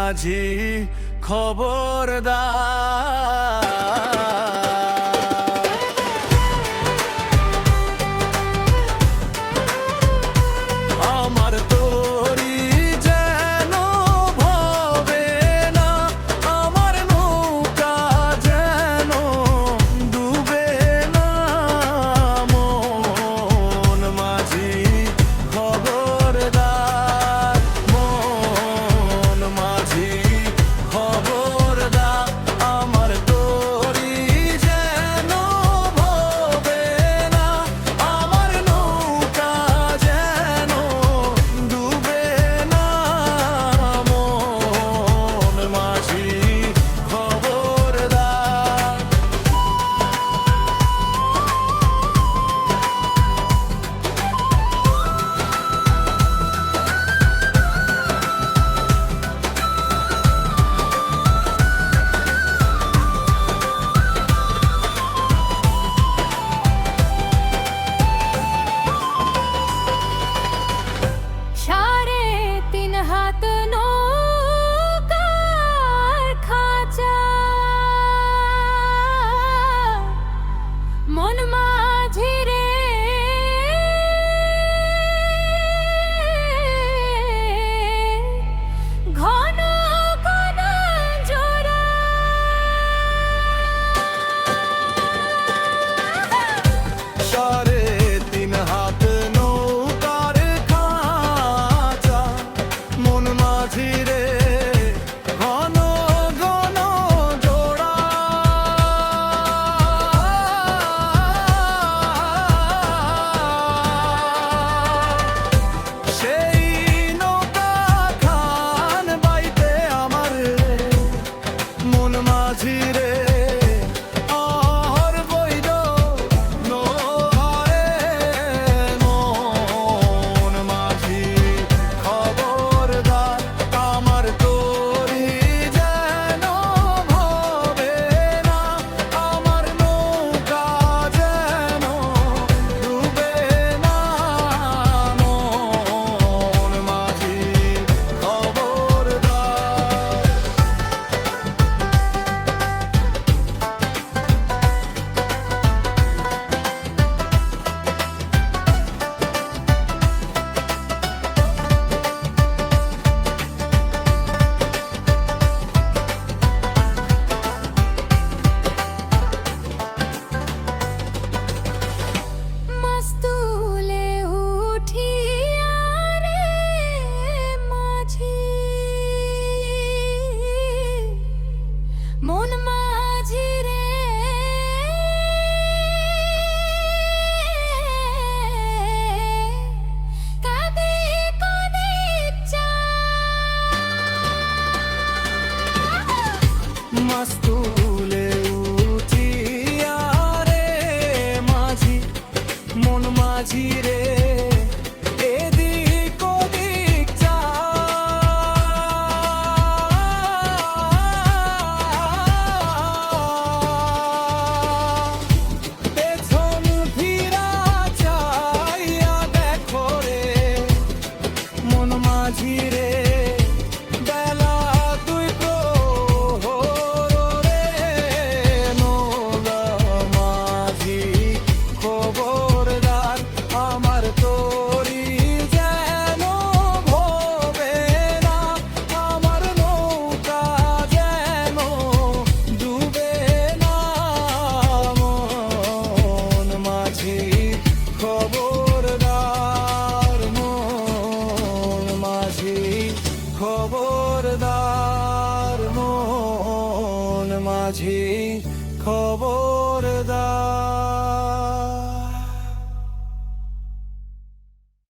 মাঝি খবরদার। আমার তরি যেন ভবে না, আমার নৌকা যেন ডুবে না, মন মাঝি খবরদার, মন মাঝি খবরদার। আমার তরি যেন ভবে না, আমার নৌকা যেন ডুবে না, মন মাঝি খবরদার। সাড়ে তিন হাত নৌকার খাঁচা, মন মাঝি রে ঘন ঘন জোড়া। সাড়ে তিন হাত নৌকার খাঁচা, মন মাঝি রে ঘন ঘন জোড়া। সেই নৌকা খান বাইতে আমার মন মাঝি রে মাস্তুলে উঠিয়া রে মাঝি, মন মাঝি রে কাঁদে কাঁদে চা। মাস্তুলে উঠিয়া রে মাঝি, মন মাঝি রে এদিক ওদিক চা। পেছন ফিরা চাইয়া দেখো রে মন মাঝি রে, বেলা দুই প্রহর রে, নৌকা মাঝি খবরদার। আমার তরি যেন ভবে না, আমার নৌকা যেন ডুবে না, মন মাঝি খবরদার, মন মাঝি খবরদার, মন মাঝি খবরদার।